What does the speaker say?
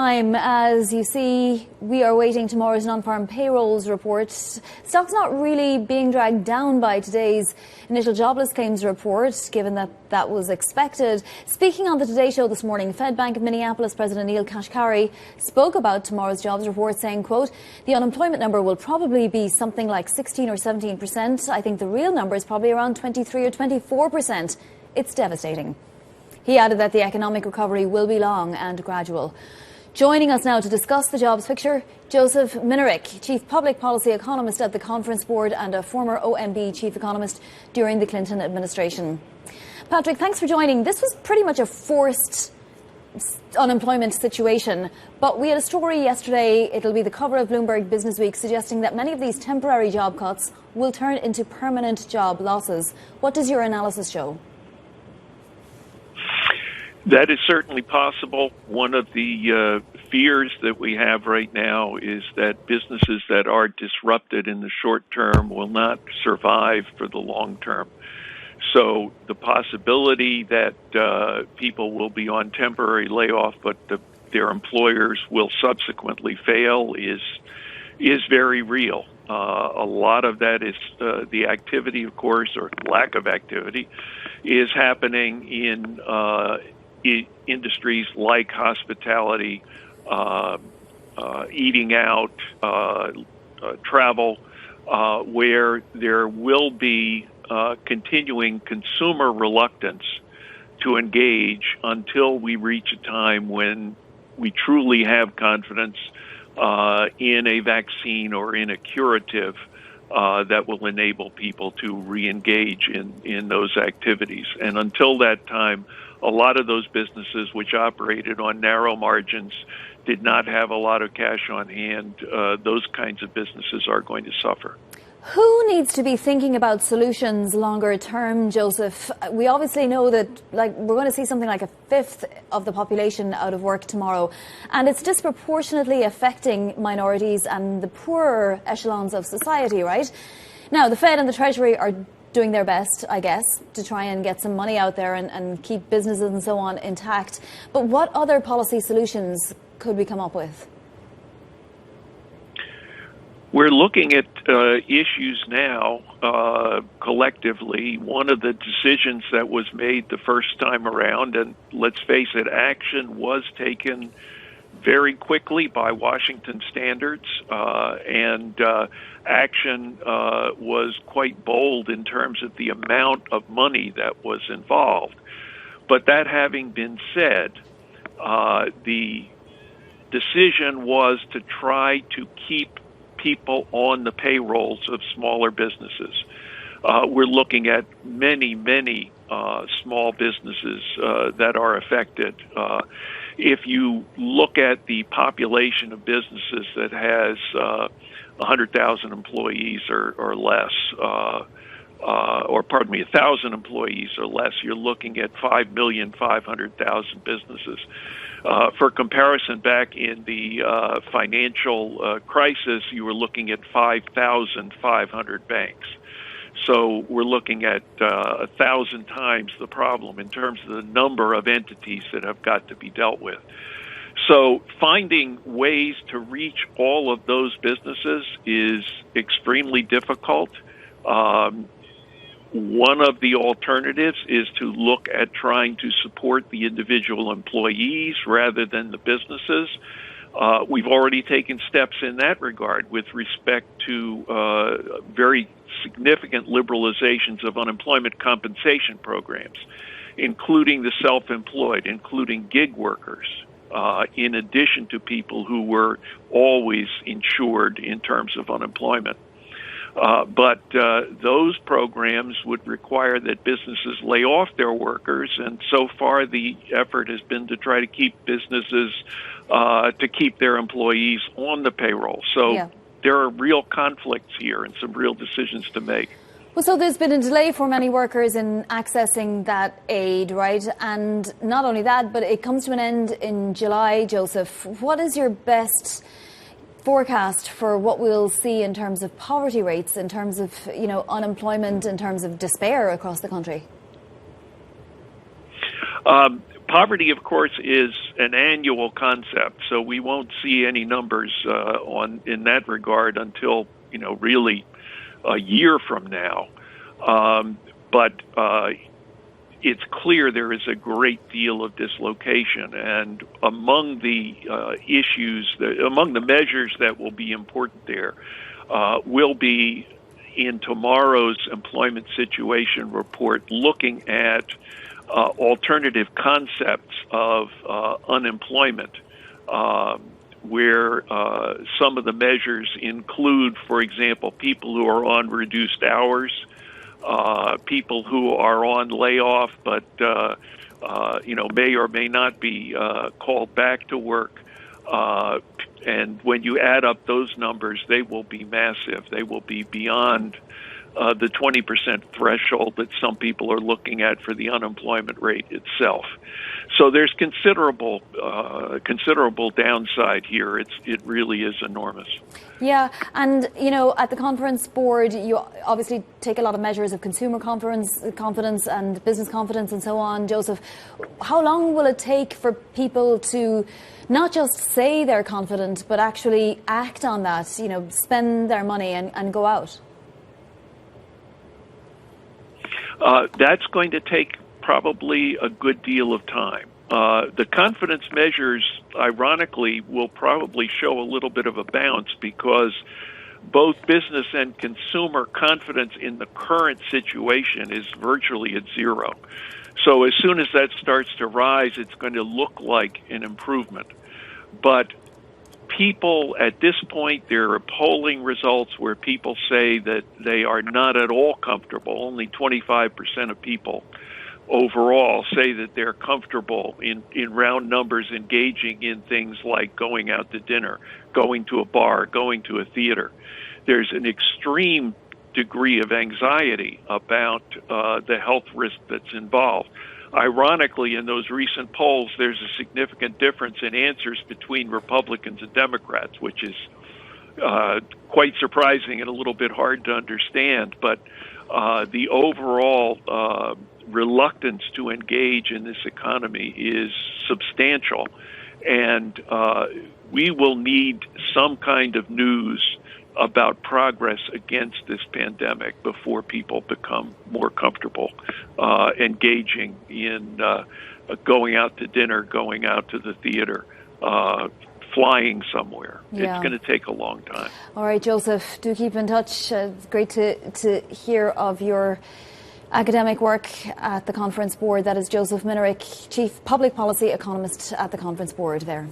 time, as you see, we are waiting tomorrow's non-farm payrolls report. Stock's not really being dragged down by today's initial jobless claims report, given that that was expected. Speaking on the Today Show this morning, Fed Bank of Minneapolis President Neil Kashkari spoke about tomorrow's jobs report, saying, quote, the unemployment number will probably be something like 16 or 17%. I think the real number is probably around 23 or 24%. It's devastating. He added that the economic recovery will be long and gradual. Joining us now to discuss the jobs picture, Joseph Minarik, Chief Public Policy Economist at the Conference Board and a former OMB Chief Economist during the Clinton administration. Patrick, thanks for joining. This was pretty much a forced unemployment situation, but we had a story yesterday, it'll be the cover of Bloomberg Business Week, suggesting that many of these temporary job cuts will turn into permanent job losses. What does your analysis show? That is certainly possible. One of the fears that we have right now is that businesses that are disrupted in the short term will not survive for the long term. So the possibility that people will be on temporary layoff, but their employers will subsequently fail is very real. A lot of that is the activity, of course, or lack of activity, is happening in industries like hospitality, eating out, travel, where there will be continuing consumer reluctance to engage until we reach a time when we truly have confidence in a vaccine or in a curative that will enable people to re-engage in those activities. And until that time, a lot of those businesses which operated on narrow margins, did not have a lot of cash on hand, those kinds of businesses are going to suffer. Who needs to be thinking about solutions longer term, Joseph? We obviously know that we're going to see something like a fifth of the population out of work tomorrow, and it's disproportionately affecting minorities and the poorer echelons of society, right? Now, the Fed and the Treasury are doing their best, I guess, to try and get some money out there and keep businesses and so on intact. But what other policy solutions could we come up with? We're looking at issues now collectively. One of the decisions that was made the first time around, and let's face it, action was taken very quickly by Washington standards, and action was quite bold in terms of the amount of money that was involved. But that having been said, the decision was to try to keep people on the payrolls of smaller businesses. We're looking at many small businesses that are affected. If you look at the population of businesses that has 100,000 employees or less, or pardon me, 1,000 employees or less, you're looking at 5,500,000 businesses. For comparison, back in the financial crisis, you were looking at 5,500 banks. So we're looking at 1,000 times the problem in terms of the number of entities that have got to be dealt with. So finding ways to reach all of those businesses is extremely difficult. One of the alternatives is to look at trying to support the individual employees rather than the businesses. We've already taken steps in that regard with respect to very significant liberalizations of unemployment compensation programs, including the self-employed, including gig workers, in addition to people who were always insured in terms of unemployment. But those programs would require that businesses lay off their workers, and so far the effort has been to try to keep businesses to keep their employees on the payroll. So there are real conflicts here and some real decisions to make. Well, so there's been a delay for many workers in accessing that aid, right? And not only that, but it comes to an end in July, Joseph. What is your best forecast for what we'll see in terms of poverty rates, in terms of, unemployment, in terms of despair across the country? Poverty, of course, is an annual concept, so we won't see any numbers in that regard until really a year from now. But it's clear there is a great deal of dislocation, and among the among the measures that will be important there will be in tomorrow's employment situation report looking at alternative concepts of unemployment, where some of the measures include, for example, people who are on reduced hours, people who are on layoff but may or may not be called back to work. And when you add up those numbers, they will be massive. They will be beyond the 20% threshold that some people are looking at for the unemployment rate itself. So there's considerable downside here. It really is enormous. Yeah, and at the conference board, you obviously take a lot of measures of consumer confidence and business confidence and so on. Joseph, how long will it take for people to not just say they're confident, but actually act on that? Spend their money and go out. That's going to take probably a good deal of time. The confidence measures, ironically, will probably show a little bit of a bounce because both business and consumer confidence in the current situation is virtually at zero. So as soon as that starts to rise, it's going to look like an improvement. But people at this point, there are polling results where people say that they are not at all comfortable. Only 25% of people overall say that they're comfortable in round numbers engaging in things like going out to dinner, going to a bar, going to a theater. There's an extreme degree of anxiety about the health risk that's involved. Ironically, in those recent polls, there's a significant difference in answers between Republicans and Democrats, which is quite surprising and a little bit hard to understand. But the overall reluctance to engage in this economy is substantial, and we will need some kind of news about progress against this pandemic before people become more comfortable engaging in going out to dinner, going out to the theater, flying somewhere. Yeah. It's going to take a long time. All right, Joseph, do keep in touch. It's great to hear of your academic work at the Conference Board. That is Joseph Minarik, Chief Public Policy Economist at the Conference Board there.